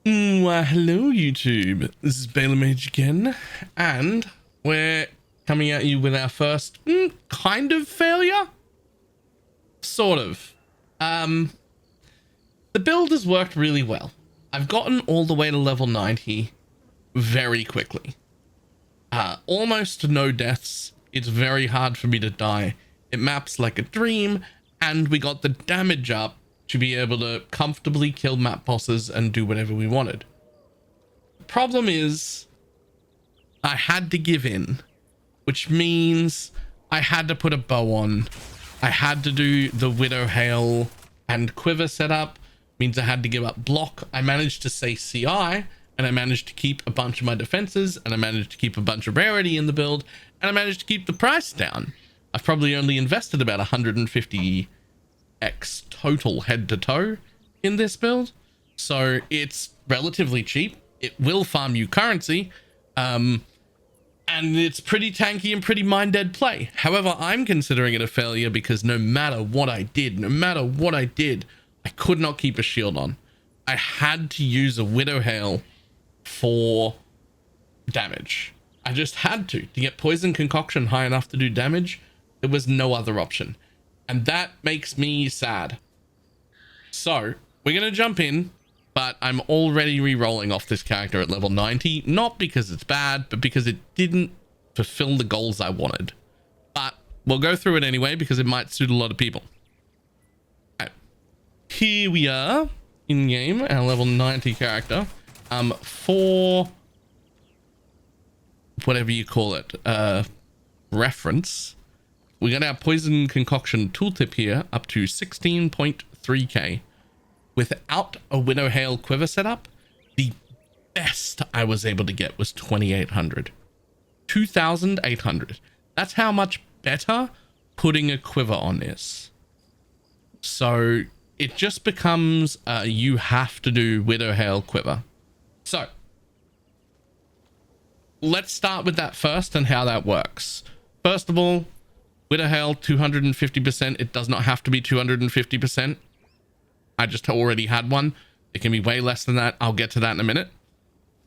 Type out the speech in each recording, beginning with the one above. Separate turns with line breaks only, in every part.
Hello YouTube, this is BalorMage again, and we're coming at you with our first kind of failure. Sort of. The build has worked really well. I've gotten all the way to level 90 very quickly. Almost no deaths. It's very hard for me to die. It maps like a dream, and we got the damage up to be able to comfortably kill map bosses and do whatever we wanted. The problem is I had to give in, which means I had to put a bow on. I had to do the Widowhail and quiver setup, means I had to give up block. I managed to say CI, and I managed to keep a bunch of my defenses, and I managed to keep a bunch of rarity in the build, and I managed to keep the price down. I've probably only invested about 150x total head to toe in this build, so it's relatively cheap. It will farm you currency, and it's pretty tanky and pretty mind dead play. However, I'm considering it a failure because no matter what I did, I could not keep a shield on. I had to use a Widowhail for damage. I just had to get poison concoction high enough to do damage. There was no other option, and that makes me sad. So we're gonna jump in, but I'm already re-rolling off this character at level 90, not because it's bad, but because it didn't fulfill the goals I wanted. But we'll go through it anyway because it might suit a lot of people. Right. Here we are in game, our level 90 character. For whatever you call it, reference, we got our poison concoction tooltip here up to 16.3k. Without a Widowhail quiver setup, the best I was able to get was 2800. 2800. That's how much better putting a quiver on is. So it just becomes you have to do Widowhail quiver. So let's start with that first and how that works. First of all, Widowhail 250%. It does not have to be 250%. I just already had one. It can be way less than that. I'll get to that in a minute.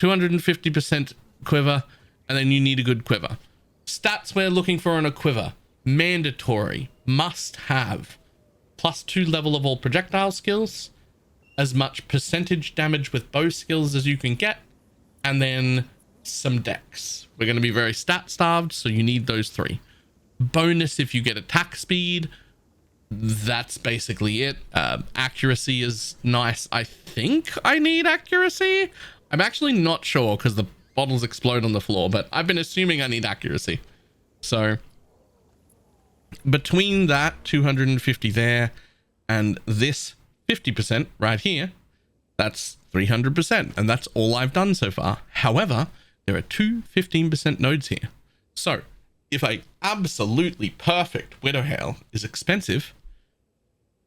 250% quiver, and then you need a good quiver. Stats we're looking for in a quiver: mandatory, must have, +2 level of all projectile skills, as much percentage damage with bow skills as you can get, and then some dex. We're going to be very stat starved, so you need those 3. Bonus if you get attack speed. That's basically it. Accuracy is nice. I think I need accuracy. I'm actually not sure because the bottles explode on the floor, but I've been assuming I need accuracy. So between that 250 there and this 50% right here, that's 300%, and that's all I've done so far. However, there are 2 15% nodes here. So if a absolutely perfect Widowhail is expensive,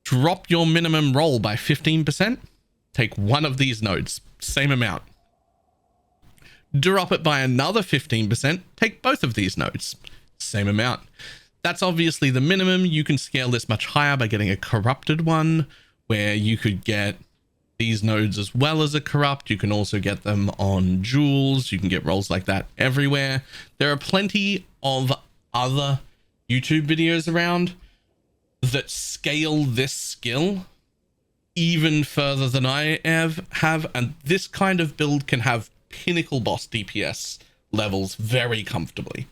drop your minimum roll by 15%, take one of these nodes, same amount. Drop it by another 15%, take both of these nodes, same amount. That's obviously the minimum. You can scale this much higher by getting a corrupted one, where you could get these nodes as well as a corrupt. You can also get them on jewels. You can get rolls like that everywhere. There are plenty of other YouTube videos around that scale this skill even further than I have, and this kind of build can have pinnacle boss DPS levels very comfortably.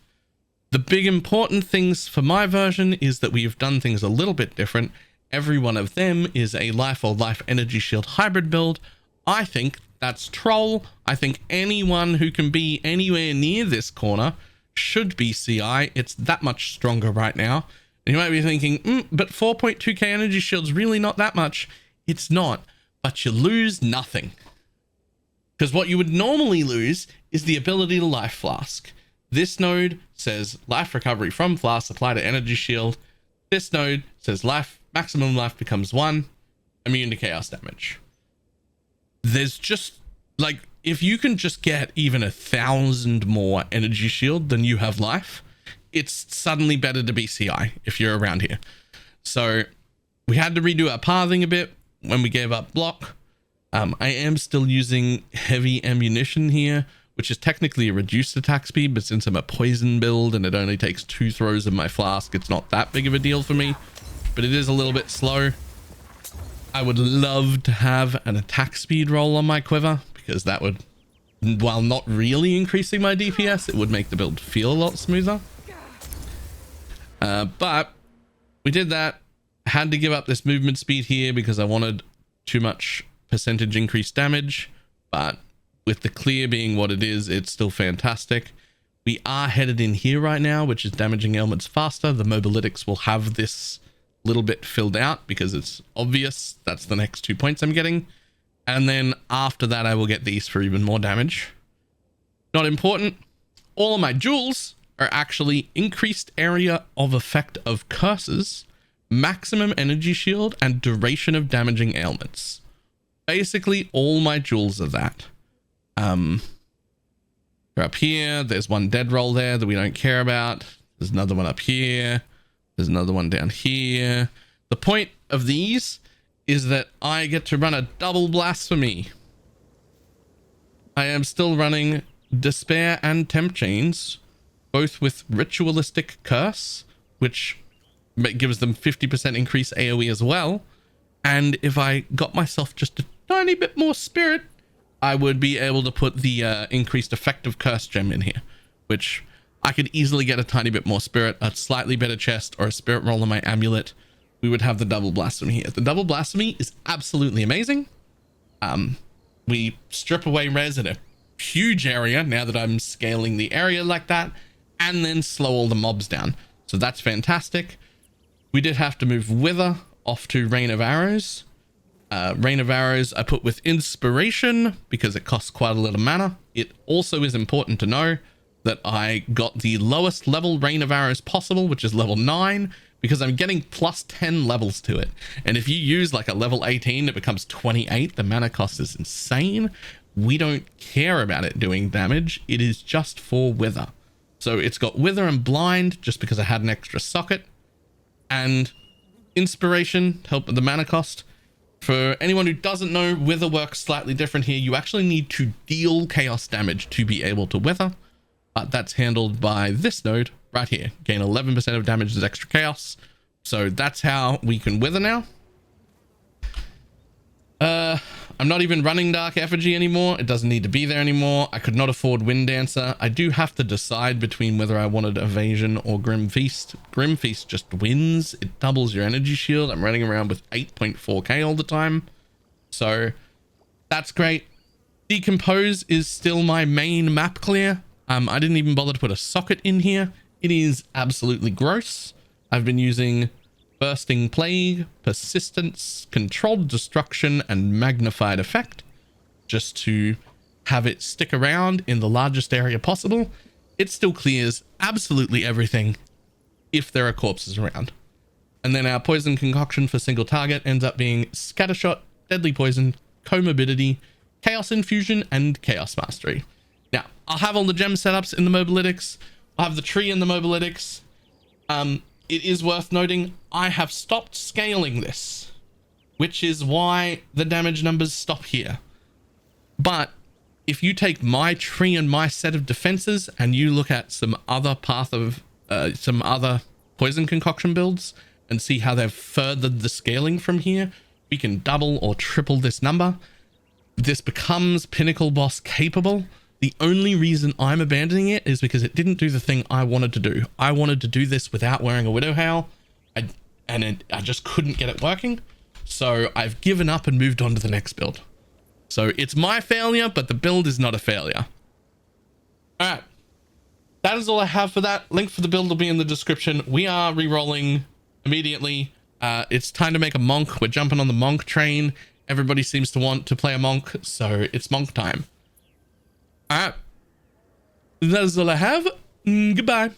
The big important things for my version is that we've done things a little bit different. Every one of them is a life or life energy shield hybrid build. I think that's troll. I think anyone who can be anywhere near this corner should be CI. It's that much stronger right now. And you might be thinking, but 4.2k energy shield's really not that much. It's not, but you lose nothing. Because what you would normally lose is the ability to life flask. This node says life recovery from flask apply to energy shield. This node says life maximum life becomes 1, immune to chaos damage. There's just like, if you can just get even 1,000 more energy shield than you have life, it's suddenly better to be CI if you're around here. So we had to redo our pathing a bit when we gave up block. I am still using heavy ammunition here, which is technically a reduced attack speed, but since I'm a poison build and it only takes 2 throws of my flask, it's not that big of a deal for me, but it is a little bit slow. I would love to have an attack speed roll on my quiver, because that would, while not really increasing my DPS, it would make the build feel a lot smoother. But we did that. I had to give up this movement speed here because I wanted too much percentage increased damage, but with the clear being what it is, it's still fantastic. We are headed in here right now, which is damaging ailments faster. The Mobalytics will have this little bit filled out because it's obvious that's the next 2 points I'm getting. And then after that, I will get these for even more damage. Not important. All of my jewels are actually increased area of effect of curses, maximum energy shield, and duration of damaging ailments. Basically, all my jewels are that. They're up here. There's one dead roll there that we don't care about. There's another one up here. There's another one down here. The point of these is that I get to run a double blasphemy. I am still running Despair and Temp Chains, both with Ritualistic Curse, which gives them 50% increase AoE as well. And if I got myself just a tiny bit more spirit, I would be able to put the increased effective curse gem in here, which I could easily get a tiny bit more spirit, a slightly better chest, or a spirit roll on my amulet. We would have the double blasphemy here. The double blasphemy is absolutely amazing. We strip away res in a huge area now that I'm scaling the area like that, and then slow all the mobs down. So that's fantastic. We did have to move Wither off to Rain of Arrows. Rain of Arrows I put with Inspiration because it costs quite a little mana. It also is important to know that I got the lowest level Rain of Arrows possible, which is level 9, because I'm getting plus 10 levels to it. And if you use like a level 18, it becomes 28. The mana cost is insane. We don't care about it doing damage. It is just for Wither. So it's got Wither and Blind just because I had an extra socket, and Inspiration to help with the mana cost. For anyone who doesn't know, Wither works slightly different here. You actually need to deal chaos damage to be able to Wither. That's handled by this node right here. Gain 11% of damage as extra chaos. So that's how we can Wither now. I'm not even running Dark Effigy anymore. It doesn't need to be there anymore. I could not afford Wind Dancer. I do have to decide between whether I wanted Evasion or Grim Feast. Grim Feast just wins. It doubles your energy shield. I'm running around with 8.4k all the time. So that's great. Decompose is still my main map clear. I didn't even bother to put a socket in here. It is absolutely gross. I've been using Bursting Plague, Persistence, Controlled Destruction, and Magnified Effect just to have it stick around in the largest area possible. It still clears absolutely everything if there are corpses around. And then our poison concoction for single target ends up being Scattershot, Deadly Poison, Comorbidity, Chaos Infusion, and Chaos Mastery. Now, I'll have all the gem setups in the Mobalytics. I'll have the tree in the Mobalytics. It is worth noting, I have stopped scaling this, which is why the damage numbers stop here. But if you take my tree and my set of defenses and you look at some other some other poison concoction builds and see how they've furthered the scaling from here, we can double or triple this number. This becomes Pinnacle Boss capable. The only reason I'm abandoning it is because it didn't do the thing I wanted to do. I wanted to do this without wearing a Widowhail, I just couldn't get it working. So I've given up and moved on to the next build. So it's my failure, but the build is not a failure. All right. That is all I have for that. Link for the build will be in the description. We are re-rolling immediately. It's time to make a monk. We're jumping on the monk train. Everybody seems to want to play a monk, so it's monk time. All right. That is all I have. Goodbye.